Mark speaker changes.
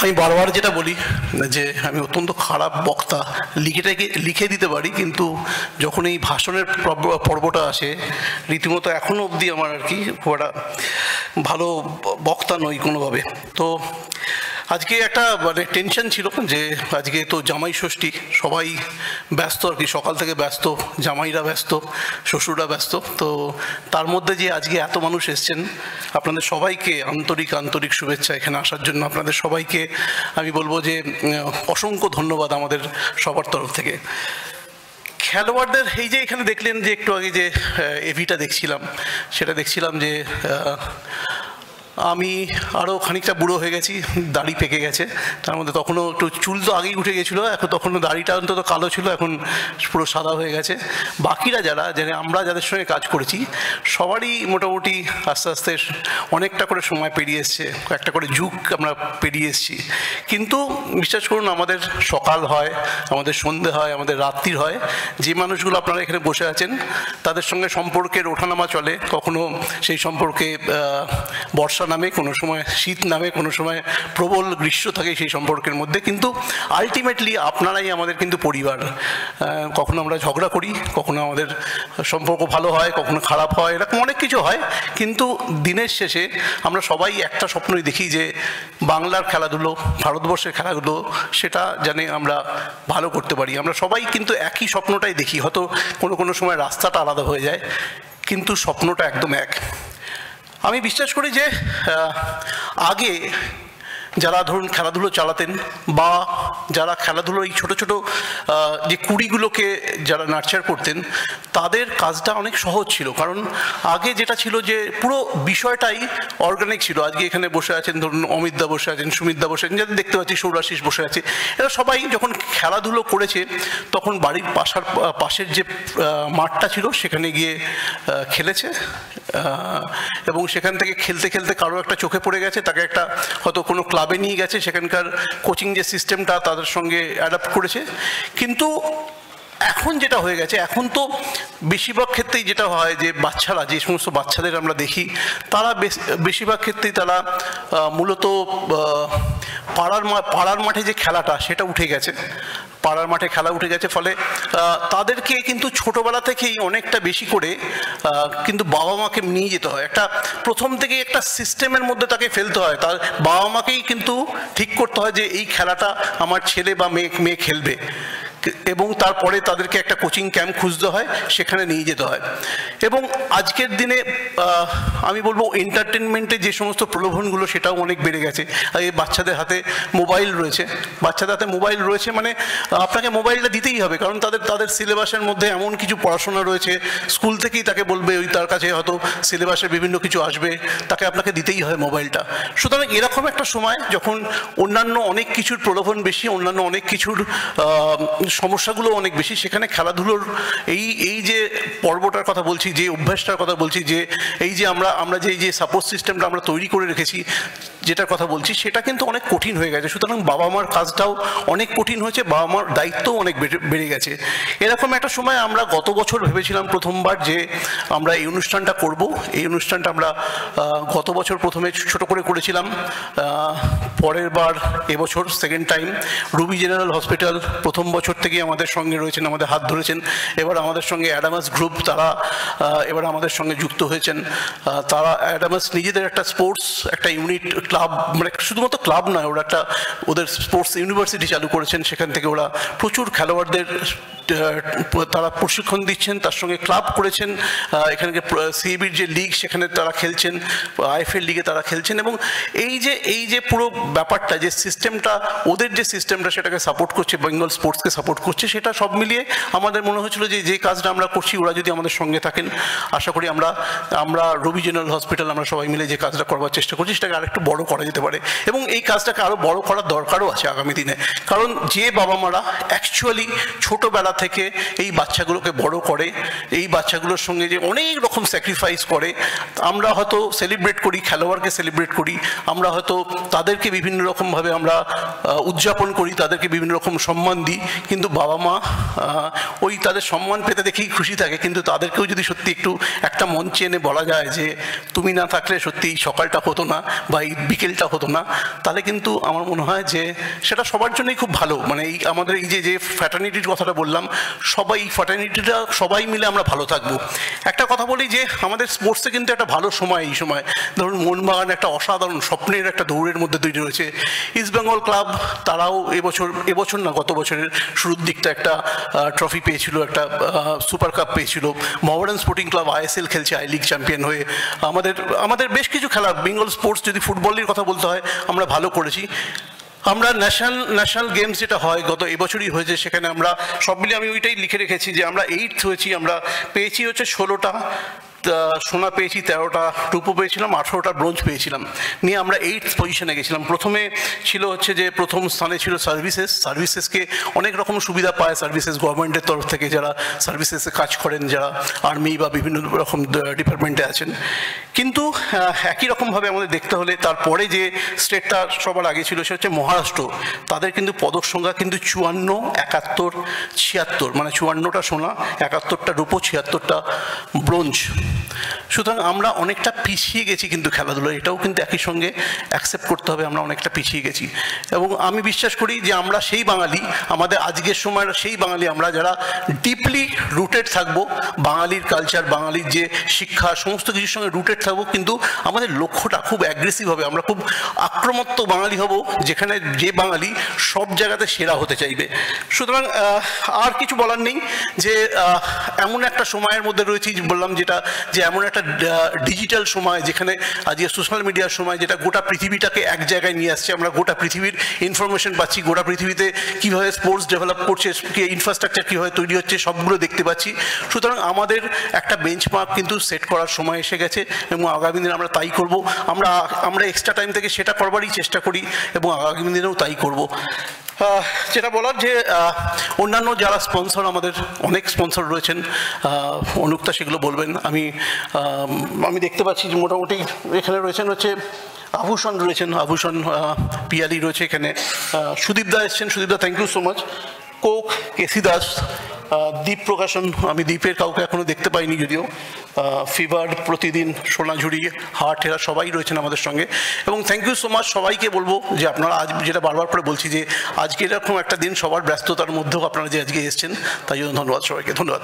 Speaker 1: আমি বারবার যেটা বলি যে আমি অত্যন্ত খারাপ বক্তা, লিখে দিতে পারি, কিন্তু যখন এই ভাষণের পর্বটা আসে রীতিমতো এখনও অবধি আমার আর কি খুব একটা ভালো বক্তা নই কোনোভাবে। তো আজকে একটা মানে টেনশন ছিল যে আজকে তো জামাই ষষ্ঠী, সবাই ব্যস্ত আর কি, সকাল থেকে ব্যস্ত, জামাইরা ব্যস্ত, শ্বশুররা ব্যস্ত। তো তার মধ্যে যে আজকে এত মানুষ এসছেন, আপনাদের সবাইকে আন্তরিক শুভেচ্ছা এখানে আসার জন্য। আপনাদের সবাইকে আমি বলবো যে অসংখ্য ধন্যবাদ আমাদের সবার তরফ থেকে। খেলোয়াড়দের এই যে এখানে দেখলেন যে একটু আগে যে এভিটা দেখছিলাম, সেটা দেখছিলাম যে আমি আরও খানিকটা বুড়ো হয়ে গেছি, দাড়ি পেকে গেছে, তার মধ্যে তখনও একটু চুল তো আগেই উঠে গেছিলো, এখন তখনও দাড়িটা অন্তত কালো ছিল, এখন পুরো সাদা হয়ে গেছে। বাকিরা আমরা যাদের সঙ্গে কাজ করেছি সবারই মোটামুটি আস্তে আস্তে অনেকটা করে সময় পেরিয়ে এসছে, একটা করে যুগ আমরা পেরিয়ে এসেছি। কিন্তু বিশ্বাস করুন, আমাদের সকাল হয়, আমাদের সন্ধে হয়, আমাদের রাত্রির হয়, যে মানুষগুলো আপনারা এখানে বসে আছেন তাদের সঙ্গে সম্পর্কের ওঠানামা চলে। কখনো সেই সম্পর্কে বর্ষা নামে, কোনো সময় শীত নামে, কোনো সময় প্রবল গ্রীষ্ম থাকে সেই সম্পর্কের মধ্যে, কিন্তু আলটিমেটলি আপনারাই আমাদের কিন্তু পরিবার। কখনো আমরা ঝগড়া করি, কখনো আমাদের সম্পর্ক ভালো হয়, কখনো খারাপ হয়, এরকম অনেক কিছু হয়, কিন্তু দিনের শেষে আমরা সবাই একটা স্বপ্নই দেখি যে বাংলার খেলাধুলো, ভারতবর্ষের খেলাধুলো সেটা জানি আমরা ভালো করতে পারি। আমরা সবাই কিন্তু একই স্বপ্নটাই দেখি, হয়তো কোনো সময় রাস্তাটা আলাদা হয়ে যায়, কিন্তু স্বপ্নটা একদম এক। আমি বিশ্বাস করি যে আগে যারা ধরুন খেলাধুলো চালাতেন বা যারা খেলাধুলো এই ছোটো ছোটো যে কুড়িগুলোকে যারা নার্চার করতেন, তাদের কাজটা অনেক সহজ ছিল। কারণ আগে যেটা ছিল যে পুরো বিষয়টাই অর্গানিক ছিল। আজকে এখানে বসে আছেন, ধরুন অমিতদা বসে আছেন, সুমিতদা বসে আছেন, যাদের দেখতে পাচ্ছি সৌরাশিস বসে আছে, এরা সবাই যখন খেলাধুলো করেছে তখন বাড়ির পাশের যে মাঠটা ছিল সেখানে গিয়ে খেলেছে, এবং সেখান থেকে খেলতে খেলতে কারো একটা চোখে পড়ে গেছে, তাকে একটা হয়তো কোনো ক্লাবে নিয়ে গেছে, সেখানকার কোচিং যে সিস্টেমটা তাদের সঙ্গে অ্যাডাপ্ট করেছে। কিন্তু এখন যেটা হয়ে গেছে, এখন তো বেশিরভাগ ক্ষেত্রেই যেটা হয় যে বাচ্চারা, যে সমস্ত বাচ্চাদের আমরা দেখি, তারা বেশিরভাগ ক্ষেত্রেই তারা মূলত পাড়ার মাঠে যে খেলাটা সেটা উঠে গেছে, পাড়ার মাঠে খেলা উঠে গেছে। ফলে তাদেরকে কিন্তু ছোটোবেলা থেকেই অনেকটা বেশি করে কিন্তু বাবা মাকে নিয়ে যেতে হয়, একটা প্রথম থেকেই একটা সিস্টেমের মধ্যে তাকে ফেলতে হয়। তার বাবা মাকেই কিন্তু ঠিক করতে হয় যে এই খেলাটা আমার ছেলে বা মেয়ে খেলবে, এবং তারপরে তাদেরকে একটা কোচিং ক্যাম্প খুঁজতে হয়, সেখানে নিয়ে যেতে হয়। এবং আজকের দিনে আমি বলবো এন্টারটেনমেন্টের যে সমস্ত প্রলোভনগুলো সেটাও অনেক বেড়ে গেছে। এই বাচ্চাদের হাতে মোবাইল রয়েছে, মানে আপনাকে মোবাইলটা দিতেই হবে, কারণ তাদের সিলেবাসের মধ্যে এমন কিছু পড়াশোনা রয়েছে, স্কুল থেকেই তাকে বলবে, তার কাছে হয়তো সিলেবাসের বিভিন্ন কিছু আসবে, তাকে আপনাকে দিতেই হয় মোবাইলটা। সুতরাং এরকম একটা সময় যখন অন্যান্য অনেক কিছুর প্রলোভন বেশি, অন্যান্য অনেক কিছুর সমস্যাগুলো অনেক বেশি, সেখানে খেলাধুলোর এই যে পর্বটার কথা বলছি, যে অভ্যাসটার কথা বলছি, যে এই যে আমরা যে সাপোর্ট সিস্টেমটা আমরা তৈরি করে রেখেছি, যেটার কথা বলছি, সেটা কিন্তু অনেক কঠিন হয়ে গেছে। সুতরাং বাবা মার কাজটাও অনেক কঠিন হয়েছে, বাবা মার দায়িত্বও অনেক বেড়ে গেছে। এরকম একটা সময় আমরা গত বছর ভেবেছিলাম প্রথমবার যে আমরা এই অনুষ্ঠানটা করব। এই অনুষ্ঠানটা আমরা গত বছর প্রথমে ছোট করে করেছিলাম, পরের বার এবছর second time. Ruby general hospital প্রথম বছর থেকে আমাদের সঙ্গে রয়েছেন, আমাদের হাত ধরেছেন। এবার আমাদের সঙ্গে অ্যাডামাস গ্রুপ, তারা এবার আমাদের সঙ্গে যুক্ত হয়েছেন। তারা অ্যাডামাস নিজেদের একটা স্পোর্টস একটা ইউনিট ক্লাব, মানে শুধুমাত্র ক্লাব নয়, ওরা একটা ওদের স্পোর্টস ইউনিভার্সিটি চালু করেছেন। সেখান থেকে ওরা প্রচুর খেলোয়াড়দের তারা প্রশিক্ষণ দিচ্ছেন, তার সঙ্গে ক্লাব করেছেন। এখানে সিএবির যে লিগ সেখানে তারা খেলছেন, আইএফএল লিগে তারা খেলছেন। এবং এই যে পুরো ব্যাপারটা, যে সিস্টেমটা, ওদের যে সিস্টেমটা সেটাকে সাপোর্ট করছে, বেঙ্গল স্পোর্টসকে সাপোর্ট করছে, সেটা সব মিলিয়ে আমাদের মনে হয়েছিল যে কাজটা আমরা করছি, ওরা যদি আমাদের সঙ্গে থাকেন, আশা করি আমরা রবি জেনারেল হসপিটাল আমরা সবাই মিলে যে কাজটা করবার চেষ্টা করছি সেটাকে আরেকটু বড় করা যেতে পারে। এবং এই কাজটাকে আরও বড় করার দরকারও আছে আগামী দিনে। কারণ যে বাবা মারা অ্যাকচুয়ালি ছোটোবেলা থেকে এই বাচ্চাগুলোকে বড় করে, এই বাচ্চাগুলোর সঙ্গে যে অনেক রকম স্যাক্রিফাইস করে, আমরা হয়তো সেলিব্রেট করি, খেলোয়াড়কে সেলিব্রেট করি, আমরা হয়তো তাদেরকে বিভিন্ন রকমভাবে আমরা উদযাপন করি, তাদেরকে বিভিন্ন রকম সম্মান দিই, কিন্তু বাবা মা ওই তাদের সম্মান পেতে দেখেই খুশি থাকে। কিন্তু তাদেরকেও যদি সত্যি একটু একটা মঞ্চে এনে বলা যায় যে তুমি না থাকলে সত্যি এই সকালটা হতো না বা এই বিকেলটা হতো না, তাহলে কিন্তু আমার মনে হয় যে সেটা সবার জন্যই খুব ভালো। মানে এই আমাদের এই যে ফ্র্যাটার্নিটির কথাটা বললাম, সবাই এই ফ্র্যাটার্নিটিটা সবাই মিলে আমরা ভালো থাকবো। একটা কথা বলি যে আমাদের স্পোর্টসে কিন্তু একটা ভালো সময় এই সময়, ধরুন মোহনবাগান একটা অসাধারণ স্বপ্নের একটা দৌড়ের মধ্যে তৈরি রয়েছে, ইস্ট বেঙ্গল ক্লাব তারাও এবছর না গত বছরের শুরুর দিকটা একটা ট্রফি পেয়েছিল, একটা সুপার কাপ পেয়েছিল। মোহামেডান স্পোর্টিং ক্লাব ISL খেলছে, আই লিগ চ্যাম্পিয়ন হয়ে। আমাদের বেশ কিছু খেলা, বেঙ্গল স্পোর্টস যদি ফুটবলের কথা বলতে হয়, আমরা ভালো করেছি। আমরা ন্যাশনাল গেমস যেটা হয় গত এবছরই হয়েছে, সেখানে আমরা সব মিলিয়ে আমি ওইটাই লিখে রেখেছি যে আমরা 8th হয়েছি। আমরা পেয়েছি হচ্ছে 16টা সোনা পেয়েছি, 13টা রূপো পেয়েছিলাম, 18টা ব্রোঞ্জ পেয়েছিলাম, নিয়ে আমরা 8th পজিশনে গেছিলাম। প্রথমে ছিল হচ্ছে যে প্রথম স্থানে ছিল সার্ভিসেসকে অনেক রকম সুবিধা পায় সার্ভিসেস গভর্নমেন্টের তরফ থেকে, যারা সার্ভিসেসে কাজ করেন, যারা আর্মি বা বিভিন্ন রকম ডিপার্টমেন্টে আছেন। কিন্তু একই রকমভাবে আমাদের দেখতে হলে তারপরে যে স্টেটটা সবার আগে ছিল সে হচ্ছে মহারাষ্ট্র। তাদের কিন্তু পদক সংখ্যা কিন্তু 54, 71, 76, মানে 54টা সোনা, 71টা রূপো, 76টা ব্রোঞ্জ। সুতরাং আমরা অনেকটা পিছিয়ে গেছি কিন্তু খেলাধুলায়, এটাও কিন্তু একই সঙ্গে অ্যাকসেপ্ট করতে হবে, আমরা অনেকটা পিছিয়ে গেছি। এবং আমি বিশ্বাস করি যে আমরা সেই বাঙালি, আমাদের আজকের সময়ের সেই বাঙালি আমরা যারা ডিপলি রুটেড থাকবো, বাঙালির কালচার, বাঙালির যে শিক্ষা, সমস্ত কিছুর সঙ্গে রুটেড থাকবো, কিন্তু আমাদের লক্ষ্যটা খুব অ্যাগ্রেসিভ হবে, আমরা খুব আক্রমণাত্মক বাঙালি হব, যেখানে যে বাঙালি সব জায়গাতে সেরা হতে চাইবে। সুতরাং আর কিছু বলার নেই, যে এমন একটা সময়ের মধ্যে রয়েছি, বললাম যেটা যে এমন একটা ডিজিটাল সময়, যেখানে আজকে সোশ্যাল মিডিয়ার সময়, যেটা গোটা পৃথিবীটাকে এক জায়গায় নিয়ে আসছে। আমরা গোটা পৃথিবীর ইনফরমেশন পাচ্ছি, গোটা পৃথিবীতে কীভাবে স্পোর্টস ডেভেলপ করছে, ইনফ্রাস্ট্রাকচার কীভাবে তৈরি হচ্ছে, সবগুলো দেখতে পাচ্ছি। সুতরাং আমাদের একটা বেঞ্চমার্ক কিন্তু সেট করার সময় এসে গেছে, এবং আগামী দিনে আমরা তাই করব। আমরা এক্সট্রা টাইম থেকে সেটা করবারই চেষ্টা করি, এবং আগামী দিনেও তাই করব। যেটা বলার যে অন্যান্য যারা স্পন্সর, আমাদের অনেক স্পন্সর রয়েছেন, অনুক্তা সেগুলো বলবেন। আমি দেখতে পাচ্ছি যে মোটামুটি এখানে রয়েছেন হচ্ছে আভূষণ পিয়ালি রয়েছে এখানে, সুদীপদা এসছেন, সুদীপদা থ্যাংক ইউ সো মাচ। কোক, কেসি দাস, দীপ প্রকাশন, আমি দীপের কাউকে এখনও দেখতে পাইনি যদিও, ফিভার, প্রতিদিন, সোনাঝুরি, হাট, এরা সবাই রয়েছেন আমাদের সঙ্গে। এবং থ্যাংক ইউ সো মাচ সবাইকে বলবো যে আপনারা আজ, যেটা বারবার করে বলছি, যে আজকে এরকম একটা দিন সবার ব্যস্ততার মধ্যেও আপনারা যে আজকে এসছেন, তাই জন্য ধন্যবাদ সবাইকে, ধন্যবাদ।